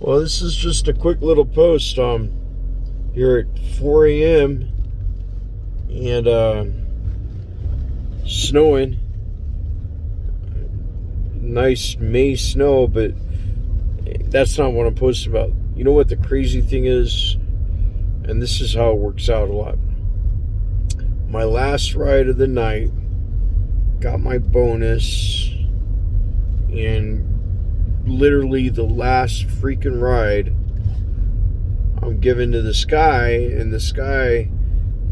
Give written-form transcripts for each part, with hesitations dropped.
Well, this is just a quick little post. Here at 4 a.m. and snowing. Nice May snow, but that's not what I'm posting about. You know what the crazy thing is? And this is how it works out a lot. My last ride of the night, got my bonus, and literally the last freaking ride I'm giving to this guy, and this guy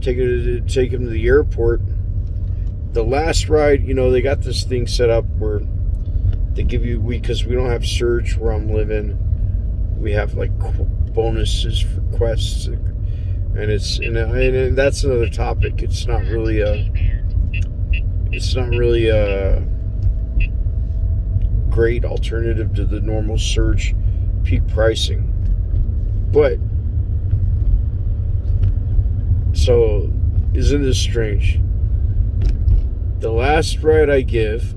take him to the airport. The last ride, they got this thing set up where they give you, because we don't have surge where I'm living, we have like bonuses for quests, and and that's another topic. It's not really a great alternative to the normal surge peak pricing. But so, isn't this strange? The last ride I give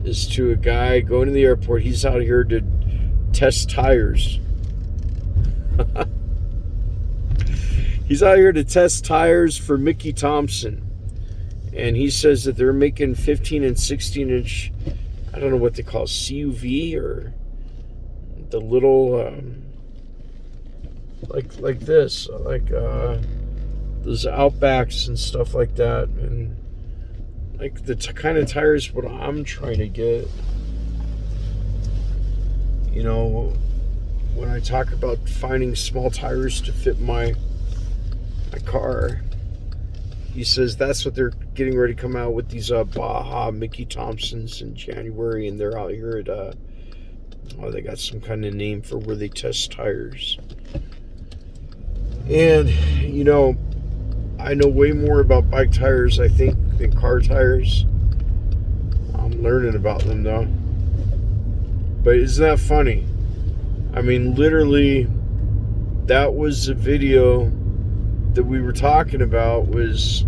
is to a guy going to the airport. He's out here to test tires. He's out here to test tires for Mickey Thompson. And he says that they're making 15 and 16 inch, I don't know what they call CUV, or the little, like this, like those Outbacks and stuff like that. And like the kind of tires what I'm trying to get. When I talk about finding small tires to fit my car, he says that's what they're getting ready to come out with, these Baja Mickey Thompsons in January, and they're out here at they got some kind of name for where they test tires. And I know way more about bike tires, I think, than car tires. I'm learning about them though. But isn't that funny? I mean, literally, that was the video that we were talking about, was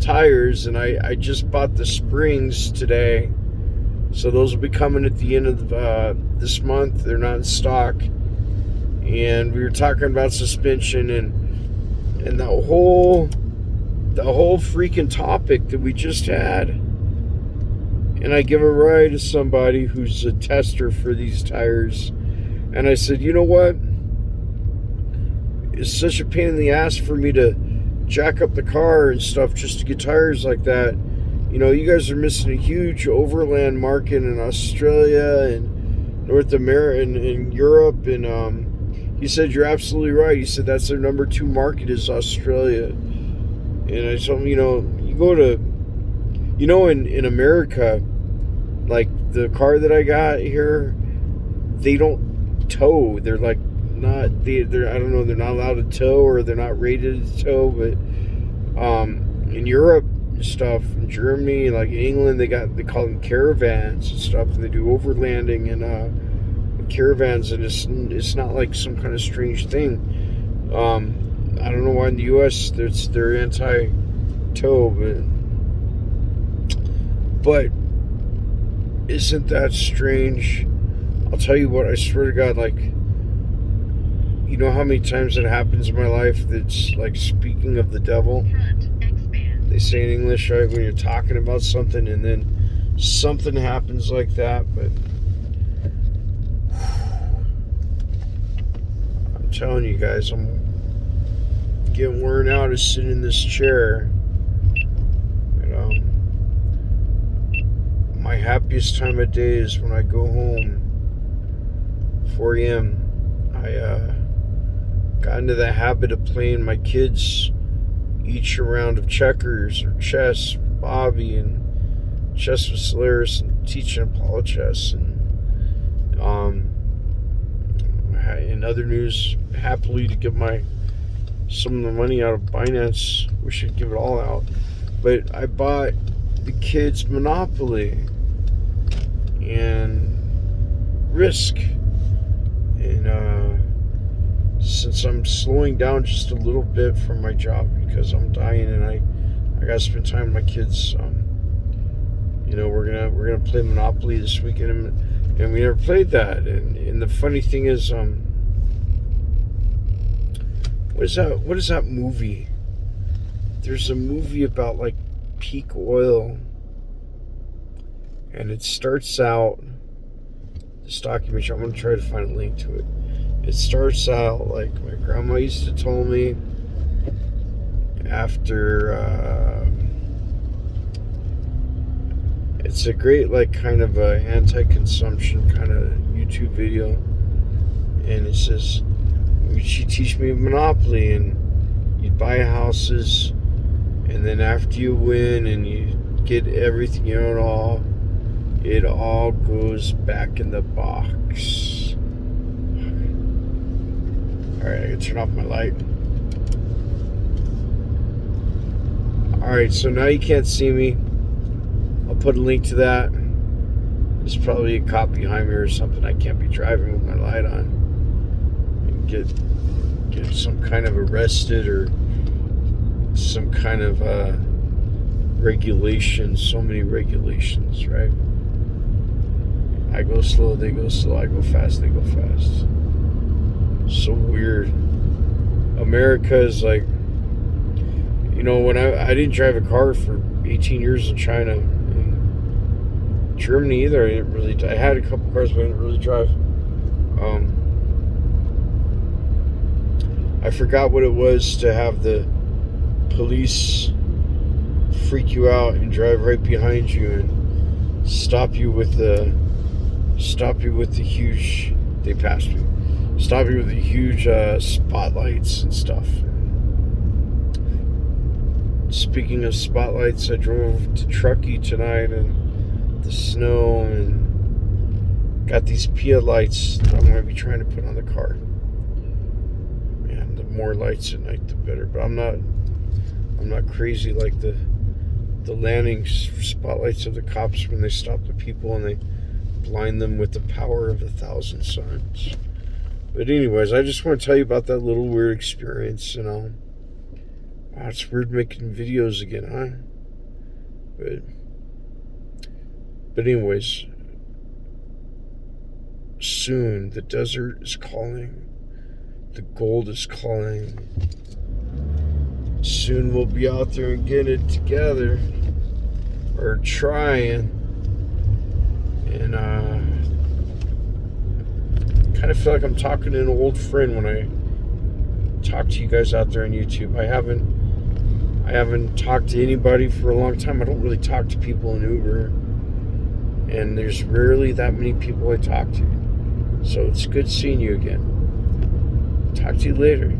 tires, and I just bought the springs today, so those will be coming at the end of this month. They're not in stock. And we were talking about suspension and the whole freaking topic that we just had. And I give a ride to somebody who's a tester for these tires, and I said, you know what? It's such a pain in the ass for me to jack up the car and stuff just to get tires like that. You guys are missing a huge overland market in Australia and North America and in Europe. And he said, you're absolutely right. He said that's their number 2 market is Australia. And I told him, you go to, in America, like the car that I got here, they don't tow. They're like, they're I don't know, they're not allowed to tow, or they're not rated to tow. But in Europe and stuff, in Germany, like England, they call them caravans and stuff, and they do overlanding and caravans, and it's not like some kind of strange thing. I don't know why in the US they're anti-tow, but isn't that strange? I'll tell you what, I swear to God, like, you know how many times it happens in my life that's like speaking of the devil? They say in English, right, when you're talking about something and then something happens like that. But I'm telling you guys, I'm getting worn out of sitting in this chair. My happiest time of day is when I go home, 4 a.m. I got into the habit of playing my kids each a round of checkers or chess, Bobby, and chess with Solaris, and teaching Apollo chess. And in other news, happily to give some of the money out of Binance. We should give it all out. But I bought the kids Monopoly and Risk. And since I'm slowing down just a little bit from my job because I'm dying and I gotta spend time with my kids, we're gonna play Monopoly this weekend, and we never played that. And the funny thing is, What is that movie? There's a movie about like peak oil, and it starts out, this documentary, I'm going to try to find a link to it. It starts out like my grandma used to tell me after, it's a great like kind of a anti-consumption kind of YouTube video, and it says, she teach me Monopoly, and you'd buy houses, and then after you win and you get everything, you own it all goes back in the box. Alright, I can turn off my light. Alright, so now you can't see me. I'll put a link to that. There's probably a cop behind me or something. I can't be driving with my light on and get some kind of arrested or some kind of regulations. So many regulations, right? I go slow, they go slow. I go fast, they go fast. So weird. America is like, you know, when I didn't drive a car for 18 years in China, in Germany either. I had a couple cars, but I didn't really drive. I forgot what it was to have the police freak you out and drive right behind you and stop you with the huge, they passed me, stop you with the huge spotlights and stuff. Speaking of spotlights, I drove to Truckee tonight and the snow, and got these Pia lights that I'm going to be trying to put on the car. Man, the more lights at night, the better. But I'm not crazy like the landing spotlights of the cops when they stop the people and they blind them with the power of 1,000 suns. But anyways, I just want to tell you about that little weird experience, you know. Wow, it's weird making videos again, huh? But anyways, soon the desert is calling. The gold is calling. Soon we'll be out there and getting it together. Or trying. And kind of feel like I'm talking to an old friend when I talk to you guys out there on YouTube. I haven't talked to anybody for a long time. I don't really talk to people in Uber, and there's rarely that many people I talk to. So it's good seeing you again. Talk to you later.